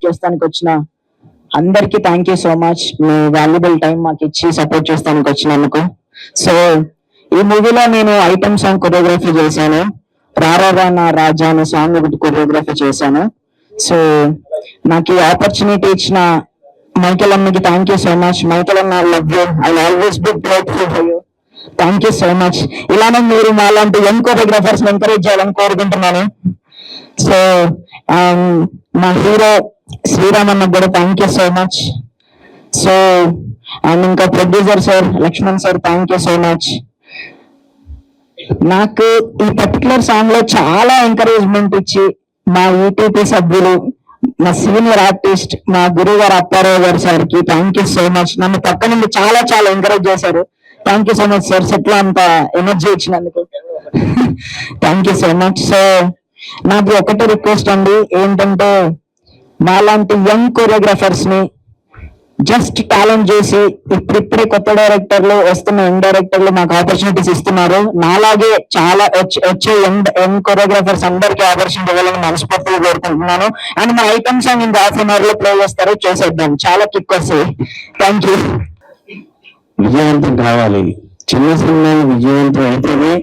చేస్తానికి వచ్చిన అందరికీ thank you so much. Me valuable time మాకు ఇచ్చి సపోర్ట్ చేస్తానికి వచ్చినందుకు. సో ఈ మూవీలో నేను ఐటమ్ సాంగ్ కొరియోగ్రఫీ చేశాను. రారా నా రాజా అనే సాంగ్ ఒకటి కొరియోగ్రఫీ చేశాను. సో నాకు ఈ ఆపర్చునిటీ ఇచ్చిన మైకేల్ అన్నకి thank you so much. Michael అన్న, love you, I always be grateful for you. Thank you so much. ఇలానే మీరు మాలాంటి యంగ్ కొరియోగ్రాఫర్స్ ఎంకరేజ్ చేయాలని కోరుకుంటున్నాను. సో మా హీరో శ్రీరామ్ అన్నకు కూడా thank you so much. So and ఇంకా producer sir Lakshman sir thank you so much. నాకు ఈ పర్టికులర్ సాంగ్ లో చాలా ఎంకరేజ్మెంట్ ఇచ్చి మా ఈటీపీ సభ్యులు, మా సీనియర్ ఆర్టిస్ట్, మా గురువు గారు అప్పారావు గారు సార్కి థ్యాంక్ యూ సో మచ్. నన్ను పక్క నుండి చాలా చాలా ఎంకరేజ్ చేశారు. Thank you so much sir, set లో అంత ఎనర్జీ ఇచ్చినందుకు thank you so much. So నాకు ఒకటే రిక్వెస్ట్ అండి, ఏంటంటే మాలాంటి యంగ్ కొరియోగ్రాఫర్స్ ని జస్ట్ టాలెంట్ చేసి ఇప్పుడిప్పుడే కొత్త డైరెక్టర్లు వస్తున్న యంగ్ డైరెక్టర్లు మాకు ఆపర్చునిటీస్ ఇస్తున్నారు. నాలాగే చాలా వచ్చే యంగ్ కొరియోగ్రాఫర్స్ అందరికీ ఆపర్చునిటీ ఇవ్వాలని మనస్ఫూర్తిగా కోరుకుంటున్నాను. అండ్ మా ఐటమ్ సాంగ్ ఇంకా హాఫ్ అన్ అవర్ లో ప్లే చేస్తారు, చేసేద్దాం. చాలా కిక్ వస్తాయి. Thank you. విజయవంతం కావాలి. చిన్న సినిమాలు విజయవంతం అయితేనే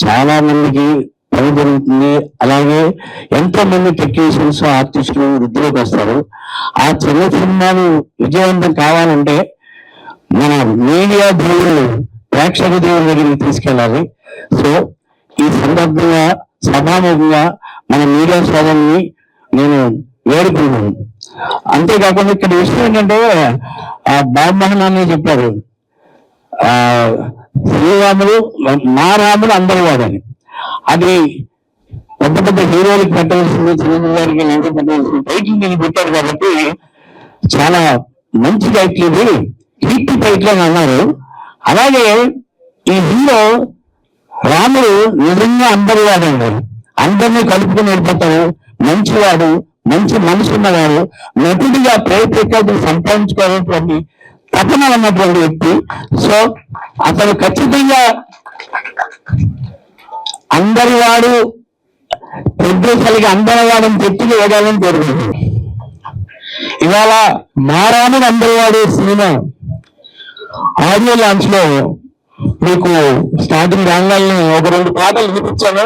చాలా మందికి పని జరుగుతుంది. అలాగే ఎంతో మంది టెక్నీషియన్స్, ఆర్టిస్టులు వృద్ధిలోకి వస్తారు. ఆ చిన్న సినిమాలు విజయవంతం కావాలంటే మన మీడియా దేవుళ్ళు ప్రేక్షక దేవుల దగ్గరికి తీసుకెళ్ళాలి. సో ఈ సందర్భంగా సభాముఖంగా మన మీడియా సోదరుని నేను వేడుకున్నాను. అంతేకాకుండా ఇక్కడ విషయం ఏంటంటే బాబమోహన్ అనే చెప్పారు, శ్రీరాముడు మా రాముడు అందరూ వాడని. అది పెద్ద పెద్ద హీరోలకు పెట్టవలసింది, చిరంజీవి గారికి లేకపోతే పెట్టవలసింది టైటిల్ నేను పెట్టారు కాబట్టి చాలా మంచి టైటిల్ ఇది, హిట్ టైటిల్ అని అన్నారు. అలాగే ఈ హీరో రాముడు నిజంగా అందరూ వాడండి, అందరినీ కలుపుకుని వెళ్ళిపోతాడు, మంచివాడు, మంచి మనసు ఉన్నవాడు, నటుడిగా ప్రేక్షకులు సంపాదించుకోవాలన్నటువంటి తపన ఉన్నటువంటి వ్యక్తి. సో అతను ఖచ్చితంగా అందరి వాడు, ప్రొడ్యూసర్కి అందరి వాడని చెట్టుకు వేయాలని కోరుకుంటున్నాను. ఇవాళ మా రాముడు అందరి వాడు సినిమా ఆడియో లాంచ్ లో మీకు స్టార్టింగ్ రాగాలని ఒక 2 పాటలు వినిపించాను.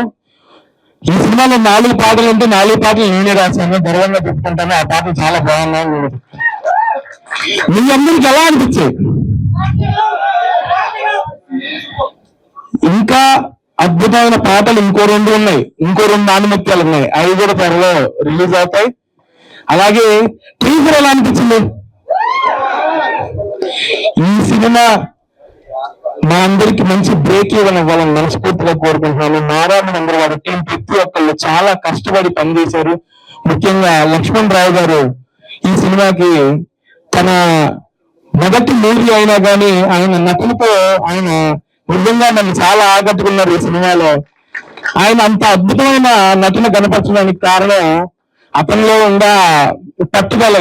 ఈ సినిమాలో 4 పాటలు ఉంటే 4 పాటలు నేనే రాశాను, గర్వంగా చెప్పుకుంటాను. ఆ పాటలు చాలా బాగున్నాయి. మీ అందరికి ఎలా అనిపించాయి? ఇంకా అద్భుతమైన పాటలు ఇంకో 2 ఉన్నాయి, ఇంకో 2 ఆణిముత్యాలు ఉన్నాయి. అవి కూడా త్వరలో రిలీజ్ అవుతాయి. అలాగే టీజర్ ఎలా అనిపించింది? ఈ సినిమా మా అందరికి మంచి బ్రేక్ ఇవ్వాలని మనస్ఫూర్తిగా కోరుకుంటున్నాను. నారాయణ అందరూ వారి టీం ప్రతి ఒక్కళ్ళు చాలా కష్టపడి పనిచేశారు. ముఖ్యంగా లక్ష్మణ్ రావు గారు ఈ సినిమాకి తన మొదటి మూవీ అయినా కానీ ఆయన నటనతో ఆయన నిజంగా నన్ను చాలా ఆకట్టుకున్నారు. ఈ సినిమాలో ఆయన అంత అద్భుతమైన నటన కనపరచడానికి కారణం అతనిలో ఉన్న పట్టుదల.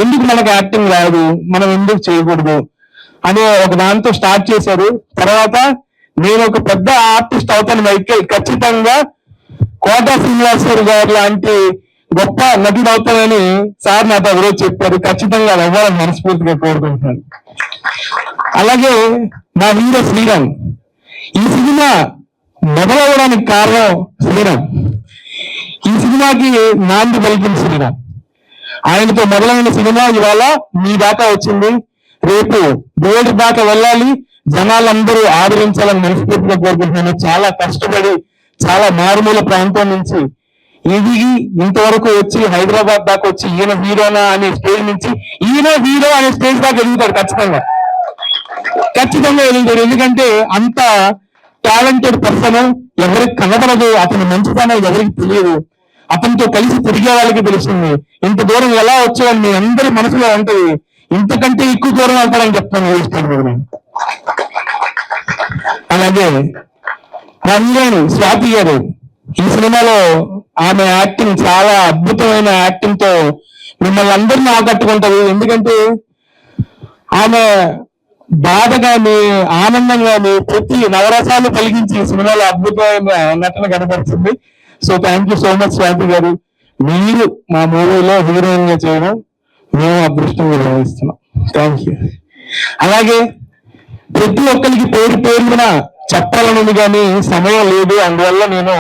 ఎందుకు మనకు యాక్టింగ్ రాదు, మనం ఎందుకు చేయకూడదు అనే ఒక దాంతో స్టార్ట్ చేశారు. తర్వాత నేను ఒక పెద్ద ఆర్టిస్ట్ అవుతాను మైకేల్, ఖచ్చితంగా కోటా శ్రీనివాసరావు గారు లాంటి గొప్ప నటుడు అవుతానని సార్ నాతో ఎవరో చెప్పారు. ఖచ్చితంగా అది అవ్వాలని మనస్ఫూర్తిగా కోరుకుంటున్నాను. అలాగే మా హీరో శ్రీరామ్, ఈ సినిమా మొదలవడానికి కారణం శ్రీరామ్. ఈ సినిమాకి నాంది పలికిన శ్రీరామ్. ఆయనతో మొదలైన సినిమా ఇవాళ మీ దాకా వచ్చింది. రేపు దేవుడి దాకా వెళ్ళాలి, జనాలందరూ ఆదరించాలని మనస్ఫూర్తిగా కోరుకుంటున్నాను. చాలా కష్టపడి చాలా మారుమూల ప్రాంతం నుంచి ఎదిగి ఇంతవరకు వచ్చి హైదరాబాద్ దాకా వచ్చి ఈయన హీరోనా అనే స్టేజ్ నుంచి ఈయన హీరో అనే స్టేజ్ దాకా ఎదుగుతాడు. ఖచ్చితంగా ఎదుగుతాడు. ఎందుకంటే అంత టాలెంటెడ్ పర్సన్, ఎవరికి కనబడదు, అతని మంచితనం ఎవరికి తెలియదు. అతనితో కలిసి తిరిగే వాళ్ళకి తెలుస్తుంది. ఇంత దూరం ఎలా వచ్చాడని మీ అందరి మనసులో ఉంటుంది. ఇంతకంటే ఎక్కువ దూరం వెళ్తాడని చెప్తాను. అలాగే రంజాని స్వాతి గారు, ఈ సినిమాలో ఆమె యాక్టింగ్ చాలా అద్భుతమైన యాక్టింగ్ తో మిమ్మల్ని అందరినీ ఆకట్టుకుంటది. ఎందుకంటే ఆమె బాధ కానీ ఆనందం కానీ ప్రతి నవరసాలు కలిగించి ఈ సినిమాలో అద్భుతమైన నటన కనపడుతుంది. So thank you so much Swathi గారు. మీరు మా మూవీలో హీరోయిన్ గా చేయడం మేము అదృష్టంగా భావిస్తున్నాం. Thank you. అలాగే ప్రతి ఒక్కరికి పేరు పేరున చెప్పాలనేది కానీ సమయం లేదు, అందువల్ల నేను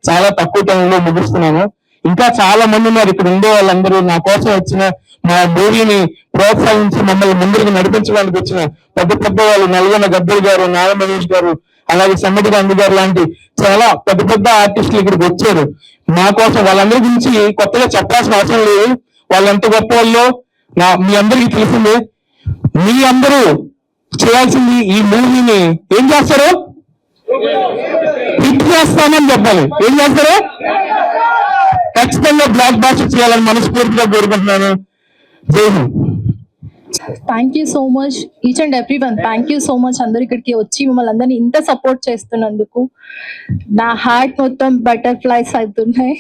చాలా తక్కువ టైంలో ముగిస్తున్నాను. ఇంకా చాలా మంది ఉన్నారు ఇక్కడ ఉండే వాళ్ళందరూ నా కోసం వచ్చిన, మా మూవీని ప్రోత్సహించి మమ్మల్ని ముందుకు నడిపించడానికి వచ్చిన పెద్ద పెద్ద వాళ్ళు, నల్గొండ గద్దర్ గారు, నాగ మహేష్ గారు, అలాగే సమ్మటి గాంధీ గారు లాంటి చాలా పెద్ద పెద్ద ఆర్టిస్టులు ఇక్కడికి వచ్చారు మా కోసం. వాళ్ళందరి గురించి కొత్తగా చెప్పాల్సిన అవసరం లేదు, వాళ్ళు ఎంత గొప్ప వాళ్ళో మీ అందరికీ తెలిసిందే. మీ అందరూ చేయాల్సింది ఈ మూవీని ఏం చేస్తారు, హిట్ చేస్తామని చెప్పాలి. ఏం చేస్తారు, ఖచ్చితంగా బ్లాక్ బాస్టర్ చేయాలని మనస్ఫూర్తిగా కోరుకుంటున్నాను. జై Hind. Thank you so much each and every one. Thank you so much అందరు ఇక్కడికి వచ్చి మిమ్మల్ని అందరినీ ఇంత సపోర్ట్ చేస్తున్నందుకు. నా హార్ట్ మొత్తం బటర్ఫ్లైస్ అవుతున్నాయి.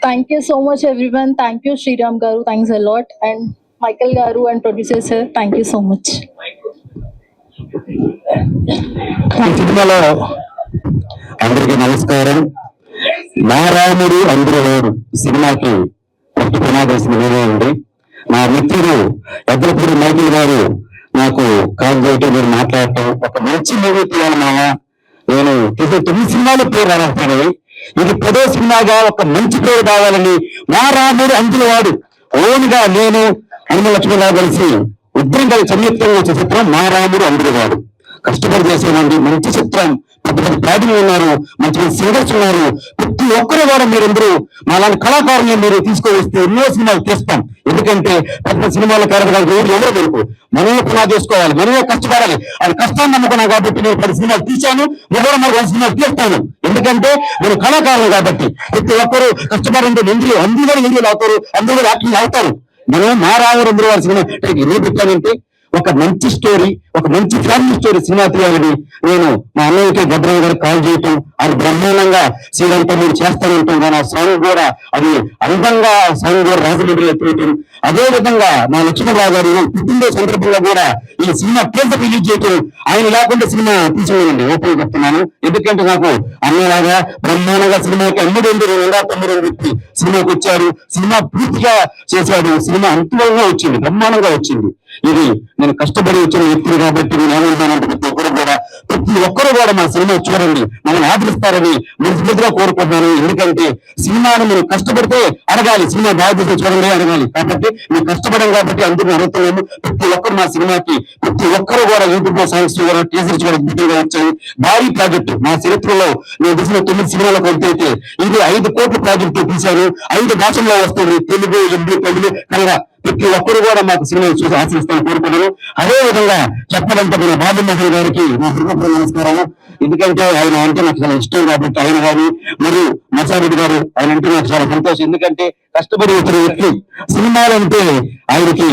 Thank you so much everyone. Thank you Sriram garu, thanks a lot, and Michael garu and producer sir, thank you so much. ఈ సినిమాలో అందరికీ నమస్కారం. నారాయణుడు అందరూ సినిమాకి ప్రతి పునాదేశం నేనే ఉంది. నా మిత్రుడు ఎద్దరపూడి మైకిల్ గారు నాకు కాల్ చేయటం, మీరు మాట్లాడటం, ఒక మంచి మూవీ తీయాలన్నా నేను తీసే 9 సినిమాలు పేరు రావాలి, ఇది 10వ సినిమాగా ఒక మంచి పేరు కావాలని నారాయణుడు అందులో వాడు ఓన్గా నేను హనుమ లక్ష్మణరావు కలిసి ఇద్దరం కలిసి సంయుక్తంగా వచ్చే చిత్రం నారాయణుడు అందులో వాడు. కష్టపడి చేసేవాడి మంచి చిత్రం, పెద్ద పెద్ద ప్యాడింగ్ ఉన్నారు, మంచి మంచి సింగర్స్ ఉన్నారు. ప్రతి ఒక్కరు కూడా మీరందరూ మాలాంటి కళాకారులను మీరు తీసుకువస్తే ఎన్నో సినిమాలు తీస్తాం. ఎందుకంటే పెద్ద సినిమాల కార్యక్రమాలు ఎవరో దొరుకు, మనమే పునా చేసుకోవాలి, మనమే కష్టపడాలి. అది కష్టాన్ని నమ్ముకున్నా కాబట్టి నేను 10 సినిమాలు తీశాను, ఎవరో మరి 100 సినిమాలు తీస్తాను. ఎందుకంటే నేను కళాకారులు కాబట్టి ప్రతి ఒక్కరు కష్టపడంటే నిందులు అందరూ నిందులు అవుతారు, అందరూ యాక్టింగ్ అవుతారు. మనం నారాయణ అందరూ వారి సినిమా ఎందుకు పెట్టానంటే ఒక మంచి స్టోరీ, ఒక మంచి ఫ్యామిలీ స్టోరీ సినిమా తీయాలని నేను మా అన్నయ్యకి భద్రయ్య గారు కాల్ చేయటం, అది బ్రహ్మాండంగా శ్రీరంతా మీరు చేస్తానంటాం. కానీ ఆ సాంగ్ కూడా అది అందంగా సాంగ్ కూడా రాజమండ్రిలో తీయటం, అదే విధంగా మా లక్ష్మణరావు గారు పుట్టినరోజు సందర్భంగా కూడా ఈ సినిమా పేరు రిలీజ్ చేయటం, ఆయన లేకుండా సినిమా తీసుకోండి ఓపెన్ చెప్తున్నాను. ఎందుకంటే నాకు అన్నలాగా బ్రహ్మాండంగా సినిమాకి అమ్ముడు 290 వ్యక్తి సినిమాకి వచ్చారు, సినిమా పూర్తిగా చేశాడు, సినిమా అంతిమంగా వచ్చింది, బ్రహ్మాండంగా వచ్చింది. ఇది నేను కష్టపడి వచ్చిన వ్యక్తులు కాబట్టి నేను ఏమంటానంటే ప్రతి ఒక్కరు కూడా మా సినిమా చూడండి, మనల్ని ఆదరిస్తారని మనస్ఫూర్తిగా కోరుకుంటున్నాను. ఎందుకంటే సినిమాను మీరు కష్టపడితే అడగాలి, సినిమా బాధ్యత చూడండి అడగాలి. కాబట్టి మేము కష్టపడం కాబట్టి అందరూ అడుగుతున్నాము. ప్రతి ఒక్కరు మా సినిమాకి ప్రతి ఒక్కరు కూడా యూట్యూబ్ లో సాంగ్స్ కూడా టీజర్స్ కూడా అద్భుతంగా వచ్చాయి. భారీ ప్రాజెక్టు మా చరిత్రలో నేను తీసిన 9 సినిమాలకు అయితే ఇది 5 కోట్ల ప్రాజెక్టు తీశాను. 5 భాషల్లో వస్తుంది, తెలుగు, హిందీ, తమిళ, కన్నడ. ప్రతి ఒక్కరు కూడా మాకు సినిమాలు చూసి ఆశిస్తాను కోరుకున్నాను. అదే విధంగా చెప్పడంతో మన బాబు మోహన్ గారికి నా హృదయపూర్వక నమస్కారం. ఎందుకంటే ఆయన అంటే నాకు చాలా ఇష్టం కాబట్టి ఆయన కానీ మరియు మసారెడ్డి గారు ఆయన అంటే నాకు చాలా సంతోషం. ఎందుకంటే కష్టపడి వచ్చిన వ్యక్తి సినిమాలంటే ఆయనకి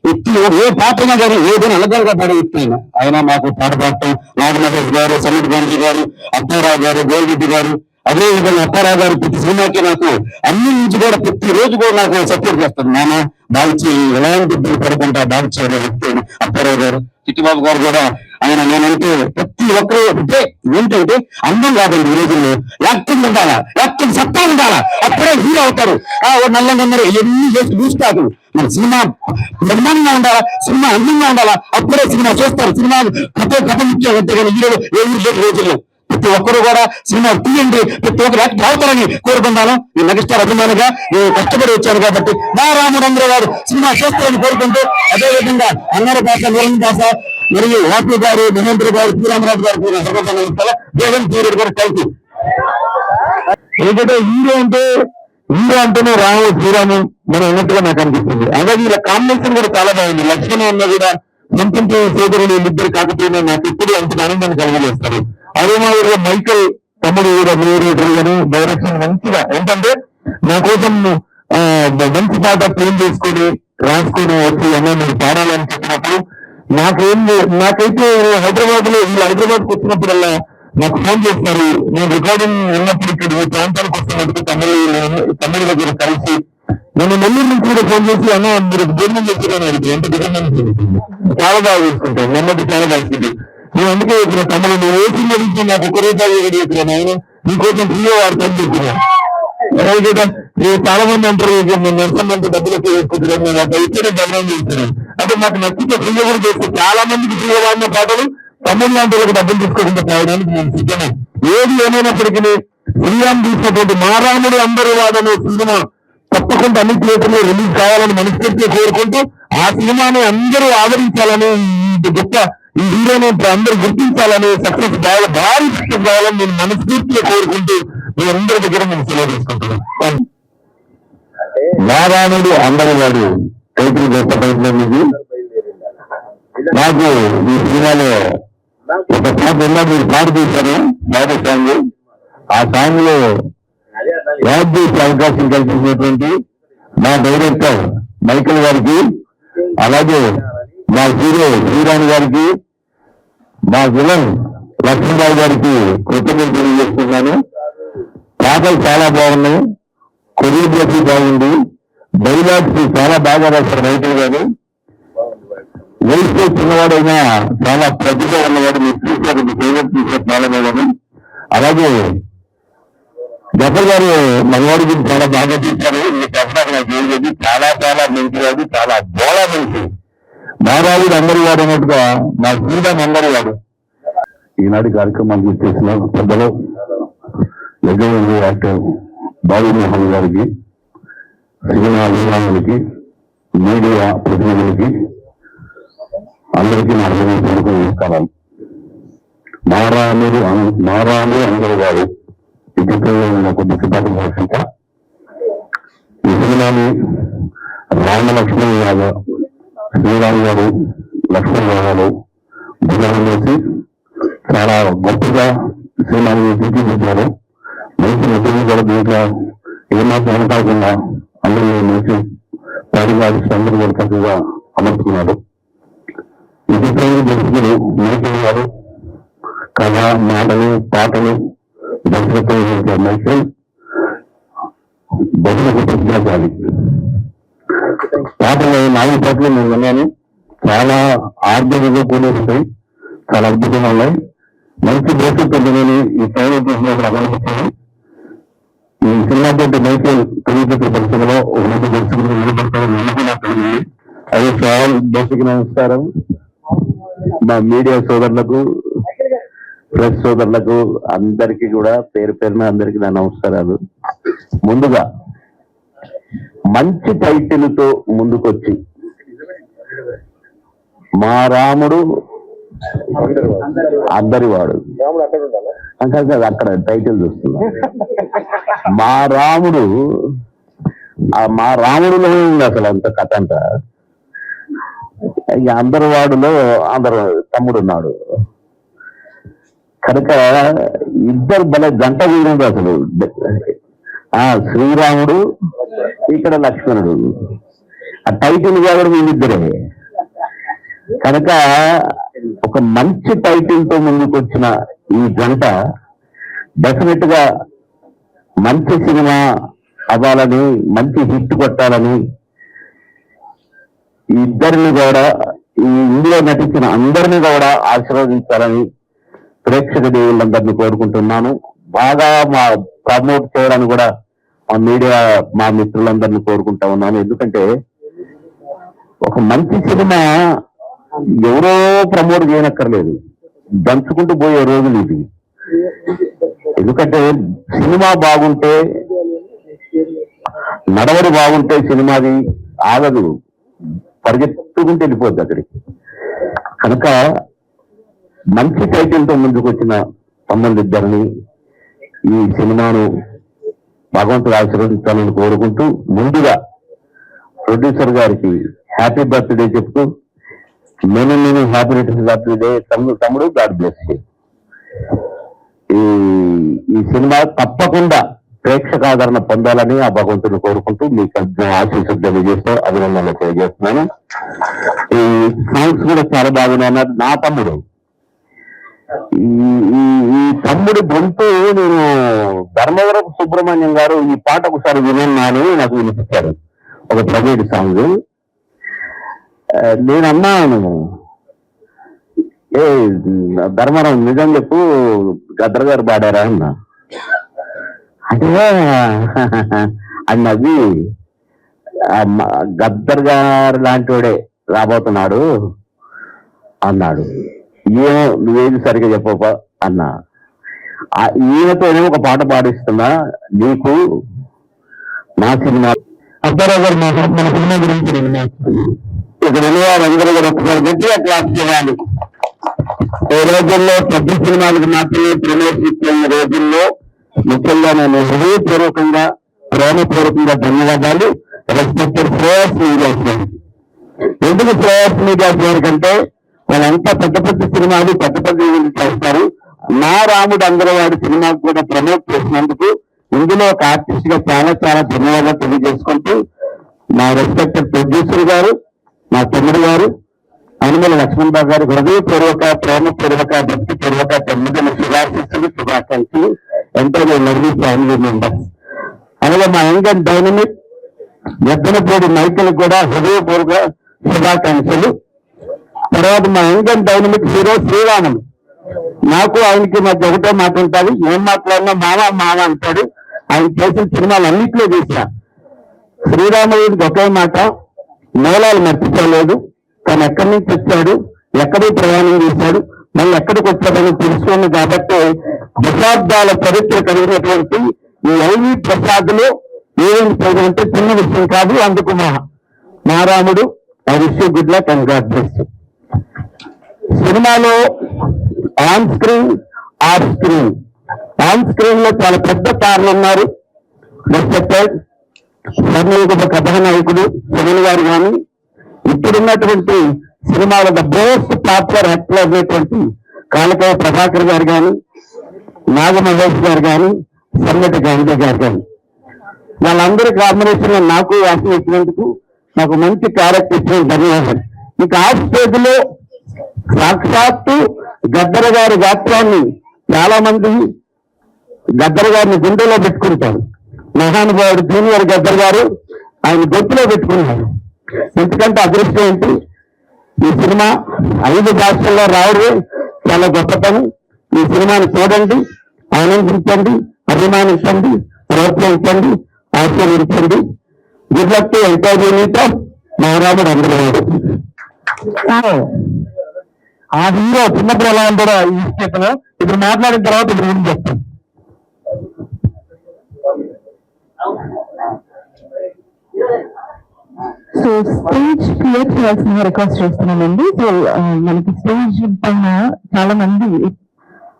వ్యక్తి ఏ పాటైనా కానీ ఏదైనా అలగాలుగా పాడే వ్యక్తి ఆయన మాకు పాట పాడటం, నాగమహేష్ గారు, సమ్మటి గాంధీ గారు, అప్పారావు గారు, గోల్రెడ్డి గారు, అదే విధంగా అప్పారావు గారు ప్రతి సినిమాకి నాకు అన్ని నుంచి కూడా ప్రతి రోజు కూడా నాకు సపోర్ట్ చేస్తారు. నాన్న బాగుచ్చి ఎలాంటి ఇబ్బంది పడకుండా బాగుచ్చే వ్యక్తి అప్పారావు గారు. చిట్టిబాబు గారు కూడా ఆయన నేనంటే ప్రతి ఒక్కరు అంటే ఏంటంటే అందం కాదండి, ఈ రోజుల్లో యాక్టింగ్ ఉండాలా, యాక్టింగ్ సత్తా ఉండాలా, అప్పుడే హీరో అవుతారు. నల్లగొందరు ఎన్ని చేసి చూస్తారు. మన సినిమా బ్రహ్మాండంగా ఉండాలా, సినిమా అందంగా ఉండాలా, అప్పుడే సినిమా చూస్తారు. సినిమా కథ ముఖ్యం అంతే కానీ హీరోలు ఏ రోజుల్లో ప్రతి ఒక్కరు కూడా సినిమా తీయండి, ప్రతి ఒక్కరు యాక్టివ్ అవుతారని కోరుకుంటాను. నేను మెగాస్టార్ అభిమానిగా నేను కష్టపడి వచ్చాను కాబట్టి నా రాముడంద్ర గారు సినిమా చేస్తారని కోరుకుంటూ, అదేవిధంగా అన్నార భాష, నిరంజన్ భాష మరియు వాపి గారు, మహేంద్ర గారు, శ్రీరామరాజు గారు, జగన్ పీరియడ్ కూడా థ్యాంక్ యూ. ఎందుకంటే హీరో అంటేనే రాము శ్రీరాము మనం అన్నట్టుగా నాకు అనిపిస్తుంది. అలాగే ఇలా కాంబినేషన్ కూడా చాలా బాగుంది. లక్ష్మణ అన్న కూడా మంచి సోదరులు ఇద్దరు కాకపోయినా నాకు ఇప్పుడు అంత ఆనందాన్ని కలగజేస్తారు. అదే మాదిరిగా మైకల్ తమ్ముడు కూడా మ్యూరేటర్ గాని డైరెక్షన్ మంచిగా ఏంటంటే నా కోసం మంచి పాట ప్లేన్ చేసుకొని రాసుకొని వచ్చి అన్న మీరు పాడాలని చెప్పినప్పుడు నాకైతే హైదరాబాద్ లో వీళ్ళు హైదరాబాద్కి వచ్చినప్పుడల్లా నాకు ఫోన్ చేస్తారు. నేను రికార్డింగ్ ఉన్నప్పుడు ఇక్కడ ఈ ప్రాంతానికి వస్తున్నప్పుడు తమిళ దగ్గర కలిసి నేను నెల్లూరు నుంచి కూడా ఫోన్ చేసి అన్న మీరు భోజనం చేస్తున్నాను అడిగి ఎంత డిపెండెన్స్ చాలా బాగా చూసుకుంటాను. నెమ్మది చాలా బాగుంటుంది. నేను అందుకే చెప్పిన తమ్ముడు నువ్వు ఏ సినిమా నుంచి నాకు 1 రూపాయి చెప్పినాను, ఆయన నీకోసం ప్రియో వాడతాను చెప్పినా. చాలా మంది అంటారు నర్సంత డబ్బులు ఎక్కువ వేసుకుంటున్నాను నేను అట్లా ఇచ్చే గమనం చేస్తున్నాను. అంటే నాకు నచ్చితే ఫ్రీగా కూడా చేస్తే చాలా మందికి ఫ్రీగా వాడిన పాటలు తమిళ లాంటి వాళ్ళకి డబ్బులు తీసుకోకుండా తాగడానికి నేను సిద్ధమే. ఏది ఏమైనప్పటికీ శ్రీరామ్ తీసినటువంటి మారాముడు అందరూ వాడనే సినిమా తప్పకుండా అన్ని థియేటర్లో రిలీజ్ కావాలని మనస్ఫూర్తిగా కోరుకుంటూ ఆ సినిమాని అందరూ ఆదరించాలని గొప్ప ఈ హీరోని అందరూ గుర్తించాలని సక్సెస్ భారీ సక్సెస్ కావాలని నేను మనస్ఫూర్తిగా కోరుకుంటూ మీ అందరి దగ్గర నేను సెలవు తీసుకుంటున్నాను. నారాయణుడు అందరి వాడు టైటిల్ గొప్ప టైటిల్ ఇది. నాకు ఈ సినిమాలో ఒక సాంగ్ ఉన్నా మీరు పాడు తీశాను బాబు సాంగ్. ఆ సాంగ్ లో యాడ్ చేసే అవకాశం కల్పించినటువంటి మా డైరెక్టర్ మైకల్ గారికి, అలాగే మా హీరో శ్రీరామ్ గారికి, మా విలన్ లక్ష్మణరావు గారికి కృతజ్ఞతలు తెలియజేస్తున్నాను. పాటలు చాలా బాగున్నాయి, కొరియోగ్రఫీ బాగుంది, డైలాగ్స్ చాలా బాగా రాశారు రైతులు గారు. వయసులో చిన్నవాడైనా చాలా ప్రతిభ ఉన్నవాడు. మీరు చూసారు, మీ ఫేవరెట్ చూసారు చాలా బాగా. అలాగే జఫర్ గారు మనవాడి గురించి చాలా బాగా తీశారు. మీ చెప్పడానికి నాకు ఏం లేదు, చాలా చాలా మంచివాడు, చాలా బోళా మంచి నారాయణుడు అందరి వాడు అన్నట్టుగా నా జీవితం అందరి వాడు. ఈనాటి కార్యక్రమానికి చేసిన పెద్దలు లెజెండరీ యాక్టర్ బాబుమోహన్ గారికి, సినిమా అభిమానులకి, మీడియా ప్రతినిధులకి అందరికీ నా హృదయపూర్వక నమస్కారం. నారాయణుడు అందరి వాడు ఈ చిత్రంలో ఉన్న కొద్ది సిద్ధాంతం భాషంట ఈ సినిమాని రామలక్ష్మణ్ యాదవ్, శ్రీరామ్ గారు, లక్ష్మణ్ యాదవ్ భుజాలు వేసి చాలా గొప్పగా సినిమాని తీర్చిదిద్దారు. మంచి నటులు కూడా దీంట్లో ఏమాత్రం వెనకాకుండా అందరూ మంచి పారివారికి అందరూ కూడా చక్కగా అమర్చుకున్నారు. ఈ చిత్రంలో దర్శకులు మైకేల్ గారు, కథ, మాటలు, పాటలు, దర్శకత్వం మైకేల్ బహుమతి ప్రజ్ఞాశాలి. పాటలు 4 పాటలు నేను విన్నాను. చాలా ఆర్థికంగా కూడా ఉంటాయి, చాలా అద్భుతంగా ఉన్నాయి. మంచి దర్శకత్వం ఈ టైంలో అమలుపరిచాను. ఈ సినిమా తోటి మైకేల్ తెలుగు పరిశ్రమలో ఒక మంచి దర్శకులు నిలబడతారు. అదే చాలా దర్శకు నమస్కారం. మా మీడియా సోదరులకు, ప్రెస్ సోదరులకు అందరికీ కూడా పేరు పేరున అందరికీ నా నమస్కారాలు. ముందుగా మంచి టైటిల్తో ముందుకొచ్చి మా రాముడు అందరివాడు అక్కడ టైటిల్ చూస్తున్నా. మా రాముడు మా రాముడులో ఉంది అసలు అంత కథ అంతా. అందరి వాడులో అందరు తమ్ముడు ఉన్నాడు కనుక ఇద్దరు భలే జంట వీరుడు అసలు. శ్రీరాముడు, ఇక్కడ లక్ష్మణుడు. ఆ టైటిల్ కూడా వీళ్ళిద్దరే కనుక ఒక మంచి టైటిల్ తో ముందుకు వచ్చిన ఈ జంట డెఫినెట్ గా మంచి సినిమా అవ్వాలని, మంచి హిట్ కొట్టాలని, ఈ ఇద్దరిని కూడా ఈ ఇందులో నటించిన అందరినీ కూడా ఆశీర్వదించాలని ప్రేక్షక దేవుళ్ళందరినీ కోరుకుంటున్నాను. బాగా మా ప్రమోట్ చేయడానికి కూడా మా మీడియా మా మిత్రులందరినీ కోరుకుంటా ఉన్నాను. ఎందుకంటే ఒక మంచి సినిమా ఎవరో ప్రమోట్ చేయనక్కర్లేదు, దంచుకుంటూ పోయే రోజులు ఇది. ఎందుకంటే సినిమా బాగుంటే, నడవడి బాగుంటే సినిమాది ఆగదు, పరిగెత్తుకుంటూ వెళ్ళిపోద్ది అక్కడికి. కనుక మంచి టైటిల్తో ముందుకు వచ్చిన తమ్ముళ్ళిద్దరిని ఈ సినిమాను భగవంతుడు ఆశీర్వదించాలని కోరుకుంటూ, ముందుగా ప్రొడ్యూసర్ గారికి హ్యాపీ బర్త్డే చెప్తూ, నేను హ్యాపీ రిటర్న్స్ బర్త్డే తమ్ముడు, గాడ్ బ్లెస్ యు. ఈ సినిమా తప్పకుండా ప్రేక్షక ఆదరణ పొందాలని ఆ భగవంతుని కోరుకుంటూ మీకు ఆశీస్సులు తెలియజేస్తూ అభినందనలు తెలియజేస్తున్నాను. ఈ సాంగ్స్ కూడా చాలా బాగున్నాయి అన్నారు నా తమ్ముడు. ఈ తమ్ముడి గొంతు నేను ధర్మవరపు సుబ్రహ్మణ్యం గారు ఈ పాట ఒకసారి విన్నాను, నాకు వినిపించారు ఒక ప్రైవేట్ సాంగ్. నేను అన్నాను, ధర్మవరం నిజం చెప్పు గద్దర్ గారు పాడారా అన్నా. అంటే అది నవ్వి గద్దర్ గారు లాంటి వాడే రాబోతున్నాడు అన్నాడు. ఏమో నువ్వేది సరిగా చెప్పపా అన్నా. ఈయనతోనే ఒక పాట పాడిస్తున్నా నీకు నా సినిమా. అబ్బారావు గారు మన సినిమా గురించి ఇక వారందరూ కూడా ఒకసారి గట్టిగా క్లాస్ చేయాలి. ఈ రోజుల్లో పెద్ద సినిమాలకు మాత్రమే ప్రమోషన్ ఇచ్చిన రోజుల్లో ముఖ్యంగా నేను హృదయపూర్వకంగా ప్రేమపూర్వకంగా ధన్యవాదాలు. Respected Shreyas media friend. ఎందుకు శ్రేయస్ మీడియా ఫ్రెండ్ కంటే వాళ్ళంతా పెద్ద పెద్ద సినిమాలు పెద్ద పెద్ద చేస్తారు. నా రాముడు అందరవాడి సినిమాకు కూడా ప్రమోట్ చేసినందుకు ఇందులో ఒక ఆర్టిస్ట్ గా చాలా చాలా ధన్యవాదాలు తెలియజేసుకుంటూ మా రెస్పెక్టెడ్ ప్రొడ్యూసర్ గారు, మా తమ్ముడు గారు అనుమల లక్ష్మణ్ బాబు గారు హృదయపూర్వక ప్రేమపూర్వక భక్తిపూర్వక తొమ్మిది శుభాశిస్తులు శుభాకాంక్షలు. ఎంతో లవ్లీ ఫ్యామిలీ మెంబర్స్. అలాగే మా young and dynamic Yaddanapudi Michael కూడా హృదయపూర్వక శుభాకాంక్షలు. తర్వాత మా young and dynamic hero Sriramulu. నాకు ఆయనకి మధ్య ఒకటే మాట ఉంటుంది, ఏం మాట్లాడినా మామ మామ అంటాడు. ఆయన చేసిన సినిమాలు అన్నింటిలో చూసా. శ్రీరాముడికి ఒకే మాట, మూలాలు మర్చిపోలేదు. తను ఎక్కడి నుంచి వచ్చాడు, ఎక్కడో ప్రయాణం చేశాడు, మళ్ళీ ఎక్కడికి వచ్చాడని తెలుసుకుని కాబట్టి దశాబ్దాల చరిత్ర కలిగినటువంటి ఈ ఐవి ప్రసాద్ లో ఏమేమి అంటే చిన్న విషయం కాదు. అందుకు మా Ramudu I wish you good luck and God bless. సినిమాలో on screen off screen, on screen లో చాలా పెద్ద తారలు ఉన్నారు. రెస్పెక్టెడ్ సర్నీయుగ కథానాయకుడు సునీల్ గారు కానీ, ఇప్పుడున్నటువంటి సినిమాలో ద మోస్ట్ పాపులర్ యాక్టర్ అనేటువంటి కాళకాయ ప్రభాకర్ గారు కానీ, నాగ మహేష్ గారు కానీ, సన్నటి గాంధీ గారు కానీ, వాళ్ళందరి కాంబినేషన్ లో నాకు వ్యాసం ఇచ్చినందుకు నాకు మంచి క్యారెక్టర్ ఇచ్చిన ధన్యవాదాలు. ఇక ఆఫ్ స్టేజ్ లో సాక్షాత్తు గద్దర్ గారి గాత్రాన్ని చాలా మంది గద్దర్ గారిని గుండెలో పెట్టుకుంటారు. మహానుభావుడు జూనియర్ గద్దర్ గారు ఆయన గొంతులో పెట్టుకున్నారు. ఎందుకంటే అదృష్టం ఏంటి, ఈ సినిమా 5 భాషల్లో రావడం చాలా గొప్పతనం. ఈ సినిమాని చూడండి, ఆనందించండి, అభిమానించండి, ప్రోత్సహించండి, ఆశీర్వదించండి. Good luck to entire unit of Maharamudu Andaravadu. ఆ హీరో చిన్నప్పుడు ఎలా ఉంటాడో ఈ చేతను ఇప్పుడు మాట్లాడిన తర్వాత ఇప్పుడు ఏం చెప్తాను. సో స్టేజ్ క్రియేట్ చేయాల్సిన రిక్వెస్ట్ చేస్తున్నానండి. సో మనకి స్టేజ్ పైన చాలా మంది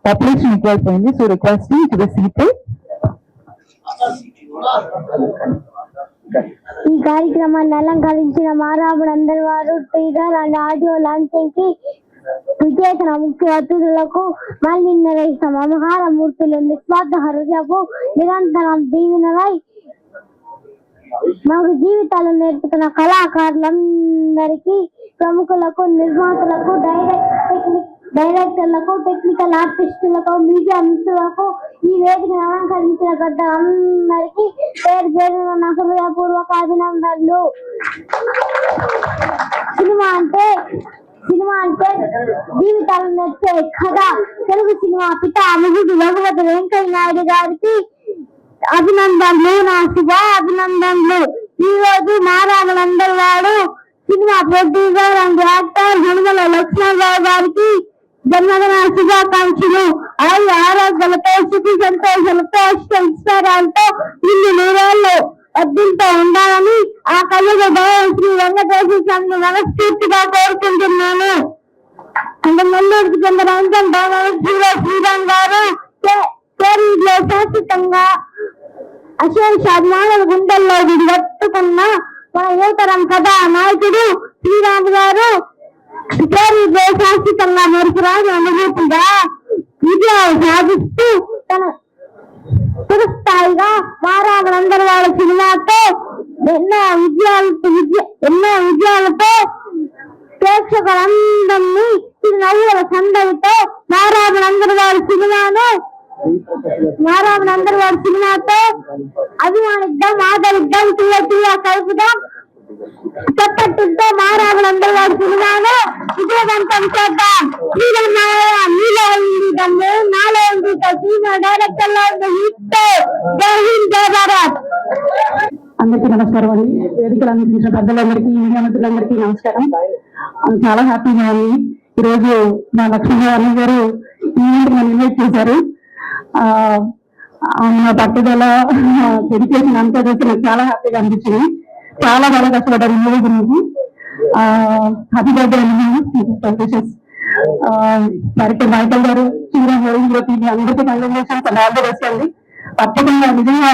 పాపులేషన్ ఎక్కువైపోయింది. So request to the seat. ఈ కార్యక్రమాన్ని అలంకరించిన మారాముడు అందరి వారు టీజర్ అండ్ ఆడియో లాంచింగ్ కి విజేతన ముఖ్య అతిథులకు మళ్ళీ నిర్వహిస్తాం. అమహార మూర్తులు నిస్వార్థ హృదయపు నిరంతరం దీవెనలై మాకు జీవితాలు నేర్పుతున్న కళాకారులందరికీ, ప్రముఖులకు, నిర్మాతలకు, డైరెక్టర్లకు, టెక్నికల్ ఆర్టిస్టులకు, మీడియా మిత్రులకు, ఈ వేదికను అలంకరించిన పెద్దలందరికీ పేరు పేరున నా హృదయపూర్వక అభినందనలు. సినిమా అంటే జీవితాలను నేర్చే కథ. తెలుగు సినిమా పితామహుడు రఘుపతి వెంకయ్య నాయుడు గారికి అభినందనలు, నా శుభ అభినందనలు. ఈ రోజు మారాముడు అందరివాడు సినిమా producer and actor Hanumala Lakshmanarao గారికి జన్మదిన శుభాకాంక్షలు. ఆరోగ్యాలతో, సుఖ సంతోషాలతో, అష్టైశ్వర్యాలతో ఇల్లు నూరేళ్లు అద్దులతో ఉండాలని ఆ కళ్యాణ భగవాన్ శ్రీ వెంకటేశ్వర స్వామిని మనస్ఫూర్తిగా కోరుకుంటున్నాను. అంటే నెల్లూరుకి చెందిన ఇంజన్ శ్రీరామ్ గారు శాశ్వతంగా అశేష అభిమానుల గుండెల్లో విడగొట్టుకున్న మన యువతరం కథా నాయకుడు శ్రీరామ్ గారు శాశ్వతంగా మరుపురాని అనుభూతిగా విజయాలు సాధిస్తూ తన చిరస్థాయిగా మారాముడు అందరివాడు సినిమాతో ఎన్నో విజయాలతో ప్రేక్షకులందరినీ నవ్వుల సందడితో మారాముడు అందరివాడు సినిమాతో అభిమానిద్దాం, ఆదరిద్దాం, కలుపుదాం. తప్పట్టుతో మారాములందరూ వాడు సినిమాను విజయవంతం చేద్దాం. నీలో ఉంది తమ్ము, నాలో ఉంది సినిమా డైరెక్టర్ లో ఉంది హిట్. జై హింద్, జై భారత్. అందరికీ నమస్కారం అండి. వేదికలు అందించిన పెద్దలందరికీ, మీడియా మిత్రులందరికీ నమస్కారం. చాలా హ్యాపీగా ఉంది. ఈరోజు మా లక్ష్మీ గారు ఈవెంట్ నన్ను ఇన్వైట్ చేశారు. ఆయన పట్టుదల, డెడికేషన్ అంతా చూసి నాకు చాలా హ్యాపీగా అనిపించింది. చాలా బాగా కష్టపడ్డారు ఈ మూవీ గురించి. Happy birthday wishes. Director Michael గారు, శ్రీరామ్ గారు, అందరికీ congratulations and all the best అండి. తప్పకుండా నిజంగా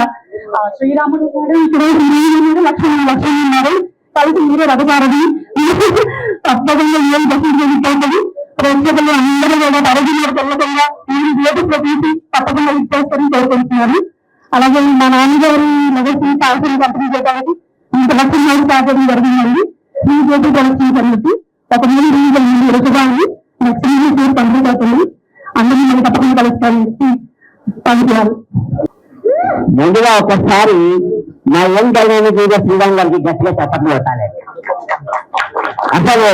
శ్రీరాముడు గారు ఇక్కడ లక్ష్మణ్ ఉన్నారు, కలిసి మీరే రథసారథి. తప్పకుండా ఏం దర్శించండి. ప్రేక్షకులు అందరూ కూడా పరిధిలో వెళ్ళకుండా మీరు థియేటర్స్ లో తీసి తప్పకుండా ఇచ్చేస్తారని కోరుకుంటున్నారు. అలాగే మా నాన్నగారి లెగసీ కాల్సిన కంపెనీ చేయడానికి ఇంత లక్ష్మీ కావడం జరిగిందండి. ఈ థియేటర్ కలెక్షన్ కలిసి ఒక మూడు రిలీజ్ రుచుగాని నెక్స్ట్ రిలీజ్ కంప్లీట్ అవుతుంది. అందరినీ మళ్ళీ తప్పకుండా కలుస్తాను. ధన్యవాదాలు. ముందుగా ఒకసారి నా ఏం డైనామిక్ లీడర్ శ్రీరామ్ గారికి గట్టిగా చెప్పట్లు పెట్టాలి. అసలు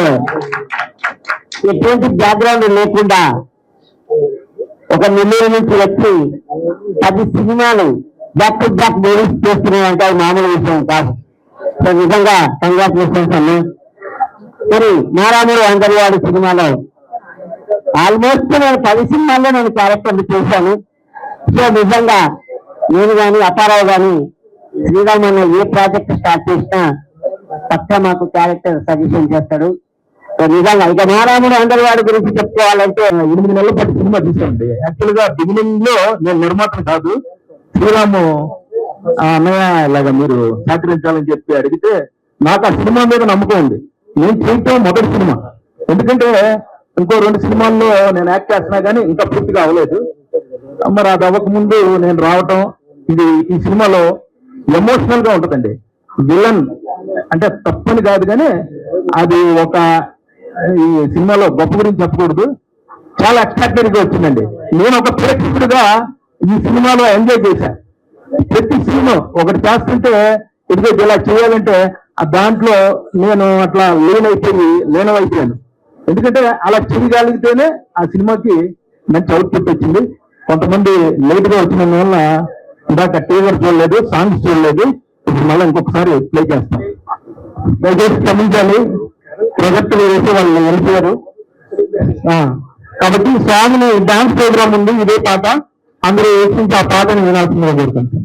ఎటువంటి బ్యాక్గ్రౌండ్ లేకుండా ఒక నెల్లూరు నుంచి వచ్చి 10 సినిమాలు బ్యాక్ టు బ్యాక్ మూవీస్ చేస్తున్నాయంటే అది మామూలు విషయం కాదు. సో నిజంగా కంగ్రాచులేషన్స్ అన్నా. మరి నారాయణుడు అంగన్వాడి సినిమాలో ఆల్మోస్ట్ నేను 10 సినిమాల్లో నేను క్యారెక్టర్లు చేశాను. సో నిజంగా నేను కానీ అప్పారావు కానీ శ్రీరామ్ అన్న ఏ ప్రాజెక్ట్ స్టార్ట్ చేసినా పక్కా మాకు క్యారెక్టర్ సజెషన్ చేస్తాడు. సో నిజంగా ఇక నారాయణుడు అంగన్వాడి గురించి చెప్పుకోవాలంటే 8 నెలల పాటు సినిమా చూసానండి. యాక్చువల్ గా బిగినింగ్ లో నేను నిర్మాత కాదు, శ్రీరాము అన్నయ్య ఇలాగా మీరు సహకరించాలని చెప్పి అడిగితే నాకు ఆ సినిమా మీద నమ్మకం ఉంది. నేను చేయటం మొదటి సినిమా, ఎందుకంటే ఇంకో 2 సినిమాల్లో నేను యాక్ట్ చేస్తున్నా కానీ ఇంకా పూర్తిగా అవ్వలేదు. మరి అది అవ్వక ముందు నేను రావటం, ఇది ఈ సినిమాలో ఎమోషనల్ గా ఉంటుందండి. విలన్ అంటే తప్పని కాదు కానీ అది ఒక ఈ సినిమాలో గొప్ప గురించి చెప్పకూడదు, చాలా ఎక్స్ట్రాక్టరీ గా వచ్చిందండి. నేను ఒక ప్రేక్షకుడిగా ఈ సినిమాలో ఎంజాయ్ చేశాను. ప్రతి సినిమా ఒకటి చేస్తుంటే ఇదిగో ఇలా చేయాలంటే ఆ దాంట్లో నేను అట్లా లీనమైపోయాను. ఎందుకంటే అలా చేయగలిగితేనే ఆ సినిమాకి మంచి అవుట్పుట్ వచ్చింది. కొంతమంది లేట్ గా వచ్చిన వల్ల ఇందాక టీజర్ చూడలేదు, సాంగ్స్ చూడలేదు. ఇప్పుడు మళ్ళీ ఇంకొకసారి ప్లే చేస్తాం. దయచేసి క్షమించాలి, ప్రాజెక్టులు వేసి వాళ్ళు వెళ్ళిపోయారు. కాబట్టి సాంగ్ ని డాన్స్ ప్రోగ్రామ్ ఉంది, ఇదే పాట అందరూ వేసించి ఆ పాటని వినాల్సిందిగా కోరుకుంటాం.